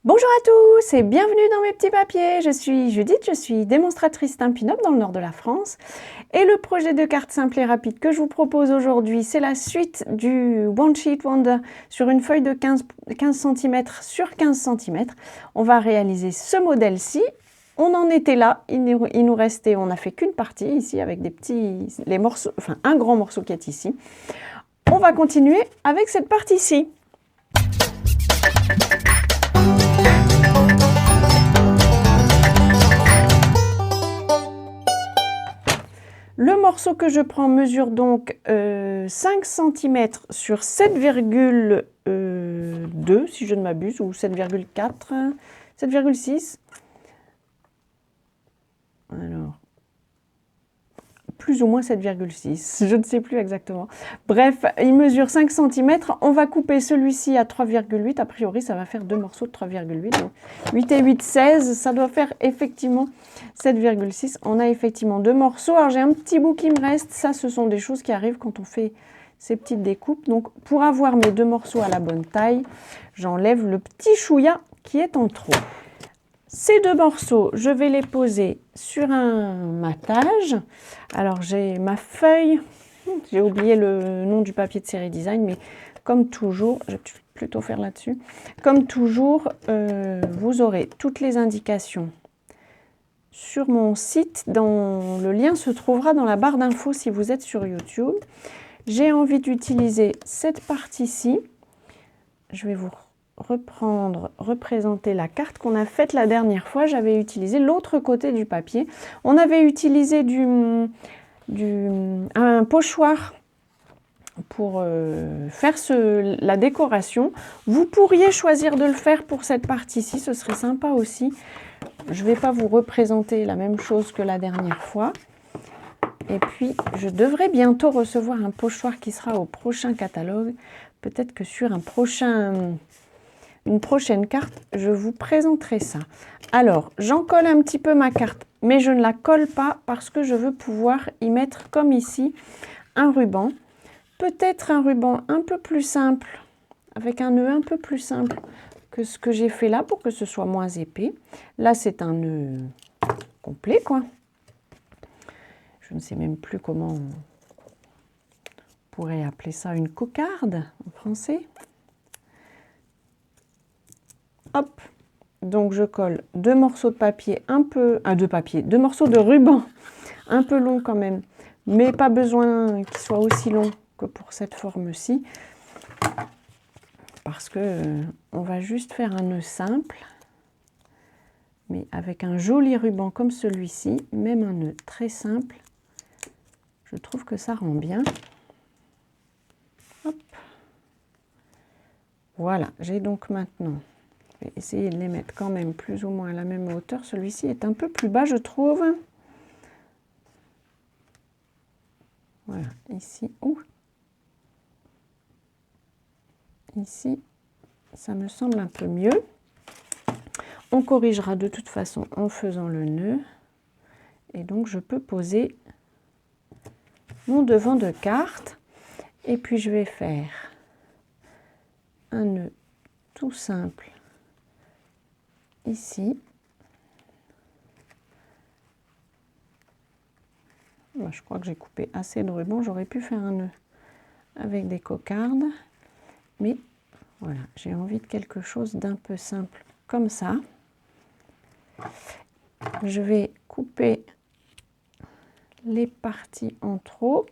Bonjour à tous et bienvenue dans mes petits papiers. Je suis Judith, je suis démonstratrice Stampin' Up dans le nord de la France. Et le projet de carte simple et rapide que je vous propose aujourd'hui, c'est la suite du One Sheet Wonder sur une feuille de 15 cm sur 15 cm. On va réaliser ce modèle-ci. On en était là, il nous restait, on n'a fait qu'une partie ici avec les morceaux, enfin un grand morceau qui est ici. On va continuer avec cette partie-ci. Le morceau que je prends mesure donc 5 cm sur 7,2 si je ne m'abuse, ou 7,4, 7,6. Alors, plus ou moins 7,6, je ne sais plus exactement. Bref, il mesure 5 cm. On va couper celui-ci à 3,8. A priori, ça va faire deux morceaux de 3,8. Donc 8 et 8, 16. Ça doit faire effectivement 7,6. On a effectivement deux morceaux. Alors, j'ai un petit bout qui me reste. Ça, ce sont des choses qui arrivent quand on fait ces petites découpes. Donc, pour avoir mes deux morceaux à la bonne taille, j'enlève le petit chouïa qui est en trop. Ces deux morceaux, je vais les poser sur un matage. Alors, j'ai ma feuille. J'ai oublié le nom du papier de série design, mais comme toujours, je vais plutôt faire là-dessus. Comme toujours, vous aurez toutes les indications sur mon site. Le lien se trouvera dans la barre d'infos si vous êtes sur YouTube. J'ai envie d'utiliser cette partie-ci. Je vais vous représenter la carte qu'on a faite la dernière fois. J'avais utilisé l'autre côté du papier. On avait utilisé un pochoir pour faire la décoration. Vous pourriez choisir de le faire pour cette partie-ci, ce serait sympa aussi. Je ne vais pas vous représenter la même chose que la dernière fois. Et puis, je devrais bientôt recevoir un pochoir qui sera au prochain catalogue. Peut-être que sur une prochaine carte, je vous présenterai ça. Alors, j'en colle un petit peu ma carte, mais je ne la colle pas parce que je veux pouvoir y mettre, comme ici, un ruban. Peut-être un ruban un peu plus simple, avec un nœud un peu plus simple que ce que j'ai fait là, pour que ce soit moins épais. Là, c'est un nœud complet, quoi. Je ne sais même plus comment on pourrait appeler ça, une cocarde en français. Hop, donc je colle deux morceaux de papier deux morceaux de ruban un peu longs quand même, mais pas besoin qu'ils soient aussi longs que pour cette forme-ci, parce que on va juste faire un nœud simple, mais avec un joli ruban comme celui-ci, même un nœud très simple, je trouve que ça rend bien. Hop. Voilà, j'ai donc maintenant, je vais essayer de les mettre quand même plus ou moins à la même hauteur. Celui-ci est un peu plus bas, je trouve. Voilà, ici, ici, ça me semble un peu mieux. On corrigera de toute façon en faisant le nœud. Et donc, je peux poser mon devant de carte. Et puis, je vais faire un nœud tout simple ici. Moi, je crois que j'ai coupé assez de ruban. J'aurais pu faire un nœud avec des cocardes. Mais voilà, j'ai envie de quelque chose d'un peu simple comme ça. Je vais couper les parties en trop.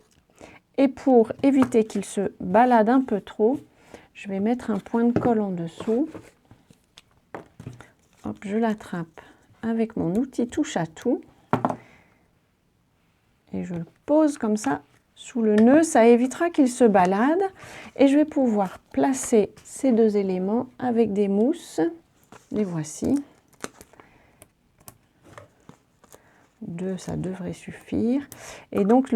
Et pour éviter qu'il se balade un peu trop, je vais mettre un point de colle en dessous. Hop, je l'attrape avec mon outil touche à tout. Et je le pose comme ça sous le nœud. Ça évitera qu'il se balade. Et je vais pouvoir placer ces deux éléments avec des mousses. Les voici. Deux, ça devrait suffire. Et donc,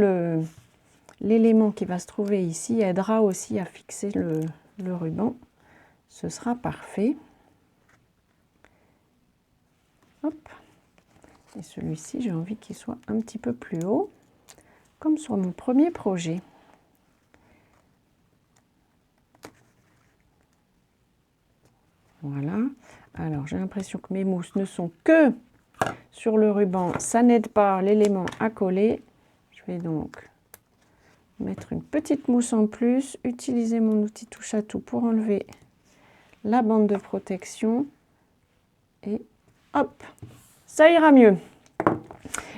l'élément qui va se trouver ici aidera aussi à fixer le ruban. Ce sera parfait. Hop. Et celui-ci, j'ai envie qu'il soit un petit peu plus haut, comme sur mon premier projet. Voilà. Alors, j'ai l'impression que mes mousses ne sont que sur le ruban. Ça n'aide pas l'élément à coller. Je vais donc mettre une petite mousse en plus, utiliser mon outil touche à tout pour enlever la bande de protection. Et hop, ça ira mieux.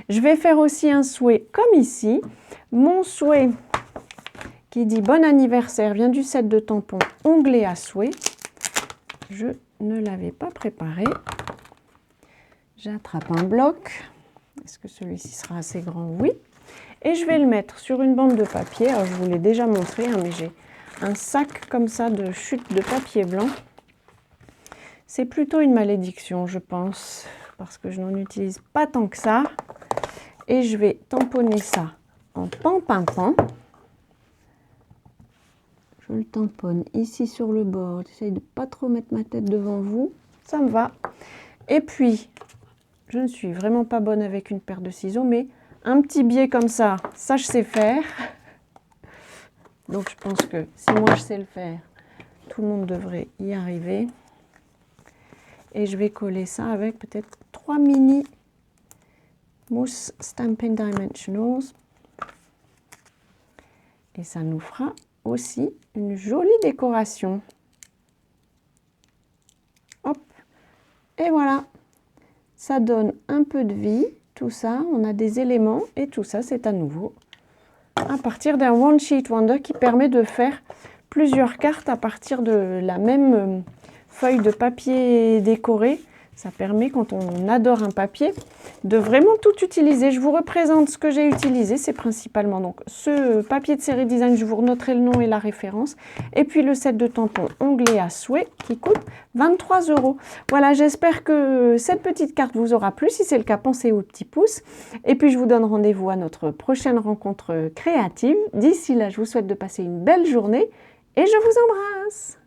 Je vais faire aussi un souhait comme ici. Mon souhait qui dit bon anniversaire vient du set de tampons onglet à souhait. Je ne l'avais pas préparé. J'attrape un bloc. Est-ce que celui-ci sera assez grand? Oui. Et je vais le mettre sur une bande de papier. Alors, je vous l'ai déjà montré, hein, mais j'ai un sac comme ça de chute de papier blanc. C'est plutôt une malédiction, je pense, parce que je n'en utilise pas tant que ça. Et je vais tamponner ça en pan-pan-pan. Je le tamponne ici sur le bord. J'essaye de ne pas trop mettre ma tête devant vous. Ça me va. Et puis, je ne suis vraiment pas bonne avec une paire de ciseaux, mais un petit biais comme ça je sais faire. Donc, je pense que si moi je sais le faire, tout le monde devrait y arriver. Et je vais coller ça avec peut-être 3 mini mousse Stampin' Dimensionals. Et ça nous fera aussi une jolie décoration. Hop. Et voilà. Ça donne un peu de vie. Tout ça, on a des éléments. Et tout ça, c'est à nouveau à partir d'un One Sheet Wonder qui permet de faire plusieurs cartes à partir de la même feuille de papier décorée. Ça permet, quand on adore un papier, de vraiment tout utiliser. Je vous représente ce que j'ai utilisé. C'est principalement donc ce papier de série design. Je vous renoterai le nom et la référence. Et puis le set de tampons onglet à souhait qui coûte 23 €. Voilà, j'espère que cette petite carte vous aura plu. Si c'est le cas, pensez au petit pouce. Et puis je vous donne rendez-vous à notre prochaine rencontre créative. D'ici là, je vous souhaite de passer une belle journée et je vous embrasse.